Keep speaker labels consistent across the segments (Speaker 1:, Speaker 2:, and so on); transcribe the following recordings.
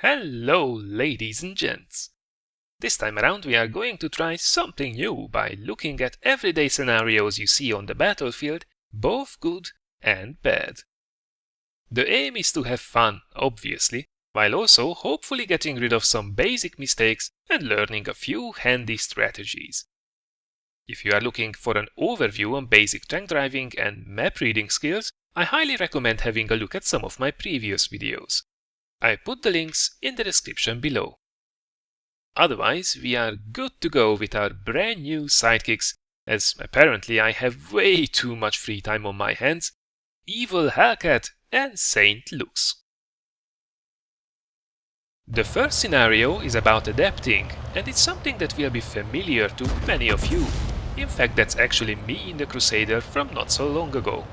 Speaker 1: Hello, ladies and gents! This time around we are going to try something new by looking at everyday scenarios you see on the battlefield, both good and bad. The aim is to have fun, obviously, while also hopefully getting rid of some basic mistakes and learning a few handy strategies. If you are looking for an overview on basic tank driving and map reading skills, I highly recommend having a look at some of my previous videos. I put the links in the description below. Otherwise, we are good to go with our brand new sidekicks, as apparently I have way too much free time on my hands, Evil Hellcat and St. Luchs. The first scenario is about adapting, and it's something that will be familiar to many of you. In fact, that's actually me in the Crusader from not so long ago.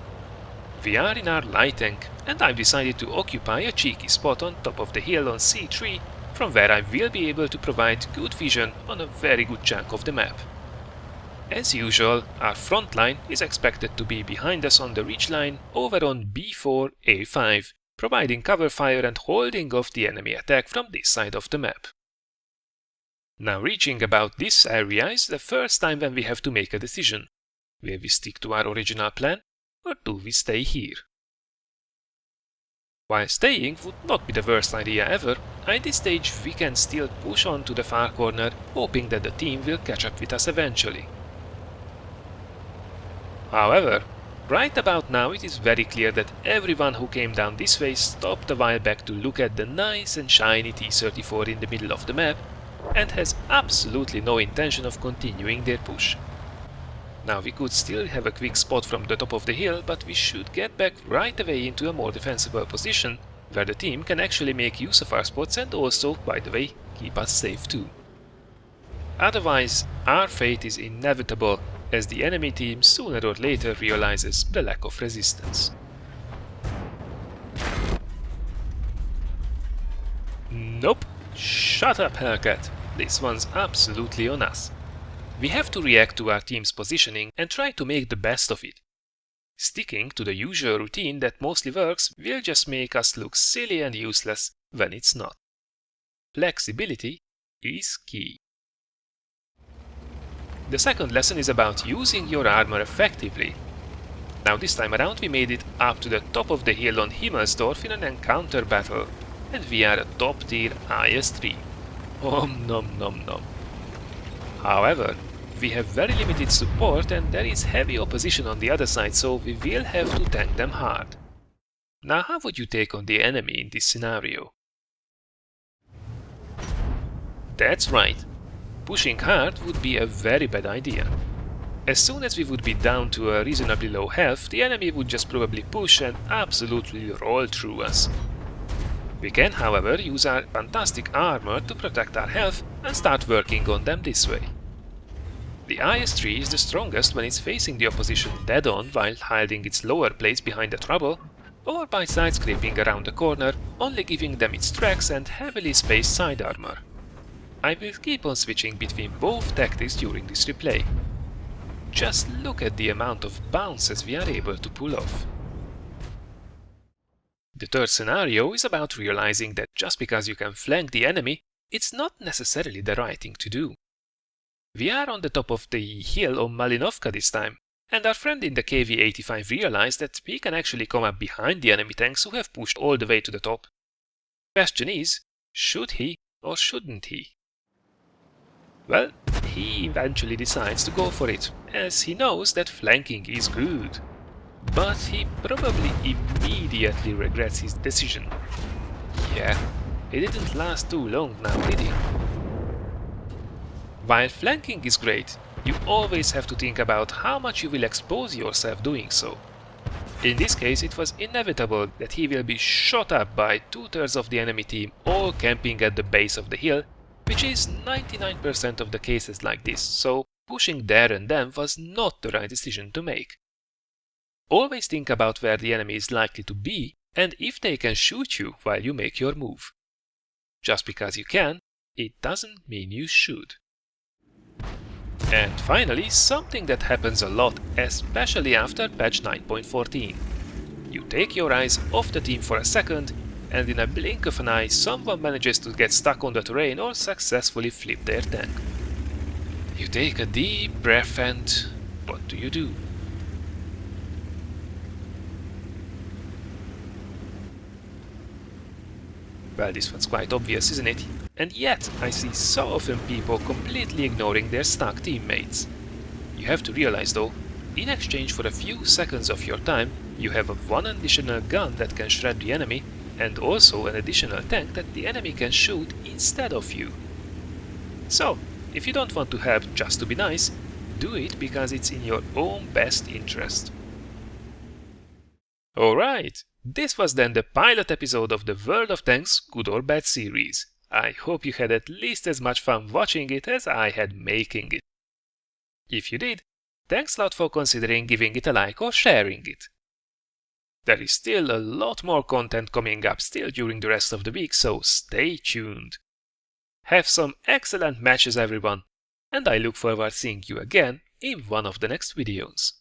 Speaker 1: We are in our light tank, and I've decided to occupy a cheeky spot on top of the hill on C3, from where I will be able to provide good vision on a very good chunk of the map. As usual, our front line is expected to be behind us on the ridge line over on B4-A5, providing cover fire and holding off the enemy attack from this side of the map. Now, reaching about this area is the first time when we have to make a decision. Will we stick to our original plan, or do we stay here? While staying would not be the worst idea ever, at this stage we can still push on to the far corner, hoping that the team will catch up with us eventually. However, right about now it is very clear that everyone who came down this way stopped a while back to look at the nice and shiny T-34 in the middle of the map, and has absolutely no intention of continuing their push. Now, we could still have a quick spot from the top of the hill, but we should get back right away into a more defensible position, where the team can actually make use of our spots and also, by the way, keep us safe too. Otherwise, our fate is inevitable, as the enemy team sooner or later realizes the lack of resistance. Nope, shut up, Hellcat. This one's absolutely on us. We have to react to our team's positioning and try to make the best of it. Sticking to the usual routine that mostly works will just make us look silly and useless when it's not. Flexibility is key. The second lesson is about using your armor effectively. Now, this time around we made it up to the top of the hill on Himmelsdorf in an encounter battle, and we are a top tier IS-3. Om nom nom nom. However, we have very limited support and there is heavy opposition on the other side, so we will have to tank them hard. Now, how would you take on the enemy in this scenario? That's right. Pushing hard would be a very bad idea. As soon as we would be down to a reasonably low health, the enemy would just probably push and absolutely roll through us. We can, however, use our fantastic armor to protect our health and start working on them this way. The IS-3 is the strongest when it's facing the opposition dead-on while hiding its lower plates behind the trouble, or by side-scraping around the corner, only giving them its tracks and heavily spaced side armor. I will keep on switching between both tactics during this replay. Just look at the amount of bounces we are able to pull off. The third scenario is about realizing that just because you can flank the enemy, it's not necessarily the right thing to do. We are on the top of the hill on Malinovka this time, and our friend in the KV-85 realized that he can actually come up behind the enemy tanks who have pushed all the way to the top. Question is, should he or shouldn't he? Well, he eventually decides to go for it, as he knows that flanking is good. But he probably immediately regrets his decision. Yeah, it didn't last too long now, did he? While flanking is great, you always have to think about how much you will expose yourself doing so. In this case, it was inevitable that he will be shot up by 2/3 of the enemy team all camping at the base of the hill, which is 99% of the cases like this, so pushing there and then was not the right decision to make. Always think about where the enemy is likely to be and if they can shoot you while you make your move. Just because you can, it doesn't mean you should. And finally, something that happens a lot, especially after patch 9.14. You take your eyes off the team for a second and in a blink of an eye someone manages to get stuck on the terrain or successfully flip their tank. You take a deep breath and what do? Well, this one's quite obvious, isn't it? And yet, I see so often people completely ignoring their stuck teammates. You have to realize though, in exchange for a few seconds of your time, you have one additional gun that can shred the enemy, and also an additional tank that the enemy can shoot instead of you. So, if you don't want to help just to be nice, do it because it's in your own best interest. Alright, this was then the pilot episode of the World of Tanks Good or Bad series. I hope you had at least as much fun watching it as I had making it. If you did, thanks a lot for considering giving it a like or sharing it. There is still a lot more content coming up still during the rest of the week, so stay tuned. Have some excellent matches everyone, and I look forward to seeing you again in one of the next videos.